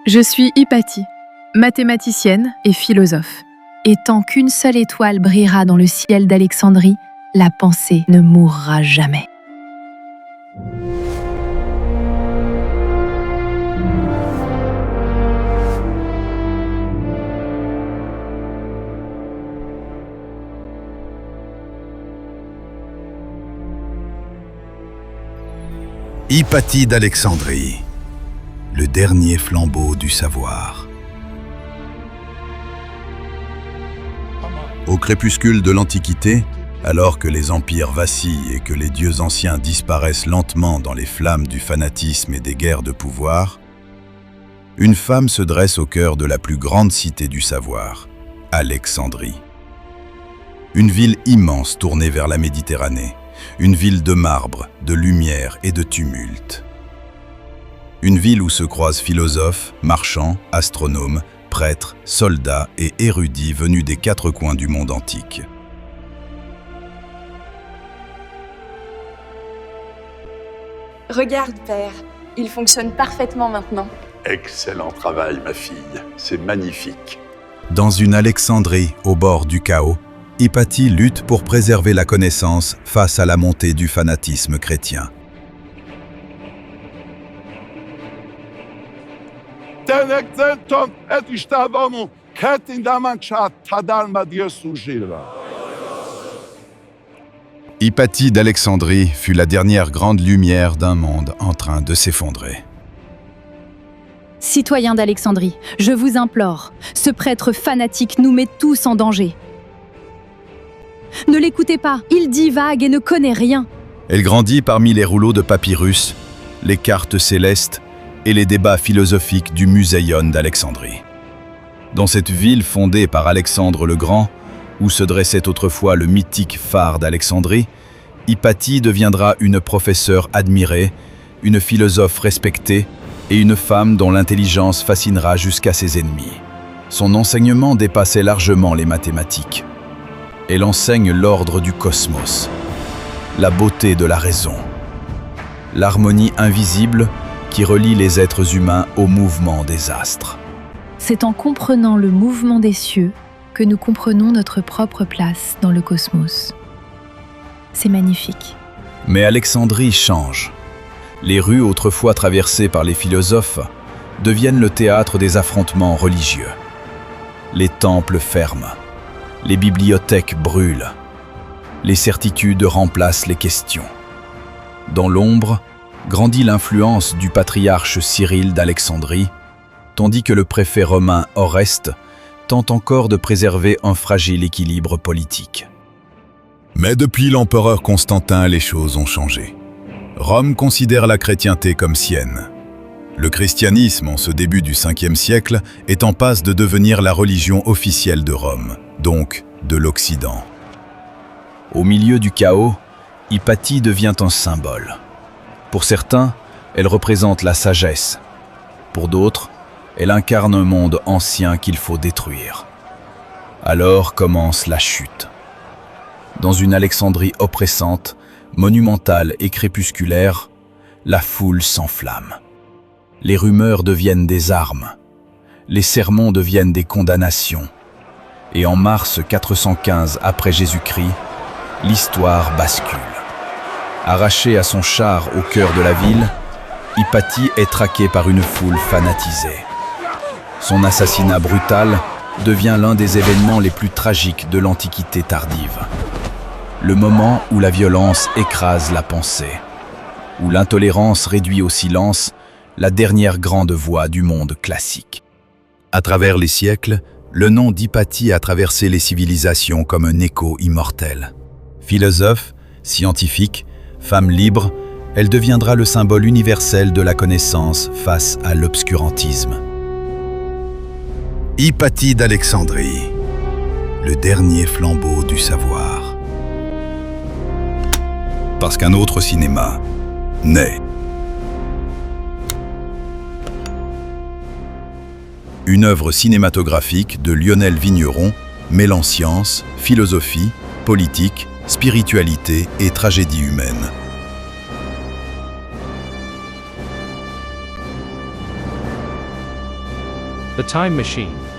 Je suis Hypatie, mathématicienne et philosophe. Et tant qu'une seule étoile brillera dans le ciel d'Alexandrie, la pensée ne mourra jamais. Hypatie d'Alexandrie, le dernier flambeau du savoir. Au crépuscule de l'Antiquité, alors que les empires vacillent et que les dieux anciens disparaissent lentement dans les flammes du fanatisme et des guerres de pouvoir, une femme se dresse au cœur de la plus grande cité du savoir, Alexandrie. Une ville immense tournée vers la Méditerranée, une ville de marbre, de lumière et de tumulte. Une ville où se croisent philosophes, marchands, astronomes, prêtres, soldats et érudits venus des quatre coins du monde antique. Regarde, père, il fonctionne parfaitement maintenant. Excellent travail, ma fille. C'est magnifique. Dans une Alexandrie au bord du chaos, Hypatie lutte pour préserver la connaissance face à la montée du fanatisme chrétien. Hypatie d'Alexandrie fut la dernière grande lumière d'un monde en train de s'effondrer. Citoyens d'Alexandrie, je vous implore, ce prêtre fanatique nous met tous en danger. Ne l'écoutez pas, il divague et ne connaît rien. Elle grandit parmi les rouleaux de papyrus, les cartes célestes et les débats philosophiques du Muséion d'Alexandrie. Dans cette ville fondée par Alexandre le Grand, où se dressait autrefois le mythique phare d'Alexandrie, Hypatie deviendra une professeure admirée, une philosophe respectée et une femme dont l'intelligence fascinera jusqu'à ses ennemis. Son enseignement dépassait largement les mathématiques. Elle enseigne l'ordre du cosmos, la beauté de la raison, l'harmonie invisible qui relie les êtres humains au mouvement des astres. C'est en comprenant le mouvement des cieux que nous comprenons notre propre place dans le cosmos. C'est magnifique. Mais Alexandrie change. Les rues autrefois traversées par les philosophes deviennent le théâtre des affrontements religieux. Les temples ferment. Les bibliothèques brûlent. Les certitudes remplacent les questions. Dans l'ombre, grandit l'influence du patriarche Cyril d'Alexandrie, tandis que le préfet romain Oreste tente encore de préserver un fragile équilibre politique. Mais depuis l'empereur Constantin, les choses ont changé. Rome considère la chrétienté comme sienne. Le christianisme, en ce début du 5e siècle, est en passe de devenir la religion officielle de Rome, donc de l'Occident. Au milieu du chaos, Hypatie devient un symbole. Pour certains, elle représente la sagesse. Pour d'autres, elle incarne un monde ancien qu'il faut détruire. Alors commence la chute. Dans une Alexandrie oppressante, monumentale et crépusculaire, la foule s'enflamme. Les rumeurs deviennent des armes. Les sermons deviennent des condamnations. Et en mars 415 après Jésus-Christ, l'histoire bascule. Arrachée à son char au cœur de la ville, Hypatie est traquée par une foule fanatisée. Son assassinat brutal devient l'un des événements les plus tragiques de l'Antiquité tardive. Le moment où la violence écrase la pensée, où l'intolérance réduit au silence la dernière grande voix du monde classique. À travers les siècles, le nom d'Hypatie a traversé les civilisations comme un écho immortel. Philosophe, scientifique, femme libre, elle deviendra le symbole universel de la connaissance face à l'obscurantisme. Hypatie d'Alexandrie, le dernier flambeau du savoir. Parce qu'un autre cinéma naît. Une œuvre cinématographique de Lionel Vigneron mêlant science, philosophie, politique, spiritualité et tragédie humaine. The Time Machine.